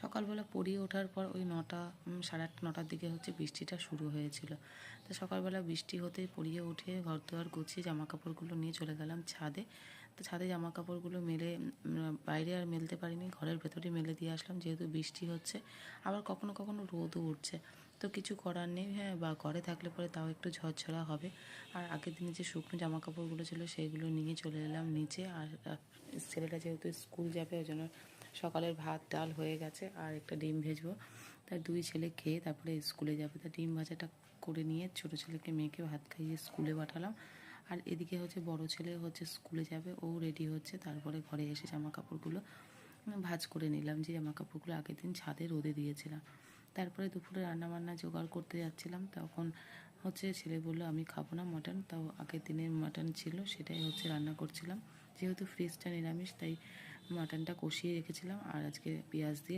সকালবেলা পড়িয়ে ওঠার পর ওই 9টা 8:30-9টার দিকে হচ্ছে বৃষ্টিটা শুরু হয়েছিল। তো সকালবেলা বৃষ্টি হতেই পড়িয়ে উঠে ঘরদোর গুছিয়ে জামাকাপড়গুলো নিয়ে চলে গেলাম ছাদে। তো ছাদে জামাকাপড়গুলো মেলে বাইরে আর মেলতে পারিনি, ঘরের ভেতরেই মেলে দিয়ে আসলাম, যেহেতু বৃষ্টি হচ্ছে। আবার কখনো কখনো রোদও উঠছে, তো কিছু করার নেই। হ্যাঁ, বা ঘরে থাকলে পরে তাও একটু ঝরঝরা হবে। আর আগের দিনে যে শুকনো জামাকাপড়গুলো ছিল সেইগুলো নিয়ে চলে এলাম নিচে। আর ছেলেটা যেহেতু স্কুল যাবে ওই জন্য সকালের ভাত ডাল হয়ে গেছে, আর একটা ডিম ভেজবো। তাই দুই ছেলে খেয়ে তারপরে স্কুলে যাবে। তা ডিম ভাজাটা করে নিয়ে ছোটো ছেলেকে মেয়েকে ভাত খাইয়ে স্কুলে পাঠালাম। আর এদিকে হচ্ছে বড় ছেলে হচ্ছে স্কুলে যাবে, ও রেডি হচ্ছে। তারপরে ঘরে এসে জামা কাপড়গুলো ভাঁজ করে নিলাম, যে জামা কাপড়গুলো আগের দিন ছাদে রোদে দিয়েছিলাম। তারপরে দুপুরে রান্নাবান্না জোগাড় করতে যাচ্ছিলাম, তখন হচ্ছে ছেলে বললো আমি খাবো না মাটন। তাও আগের দিনের মাটন ছিল, সেটাই হচ্ছে রান্না করছিলাম। যেহেতু ফ্রিজটা নিরামিষ, তাই মাটনটা কষিয়ে রেখেছিলাম আর আজকে পেঁয়াজ দিয়ে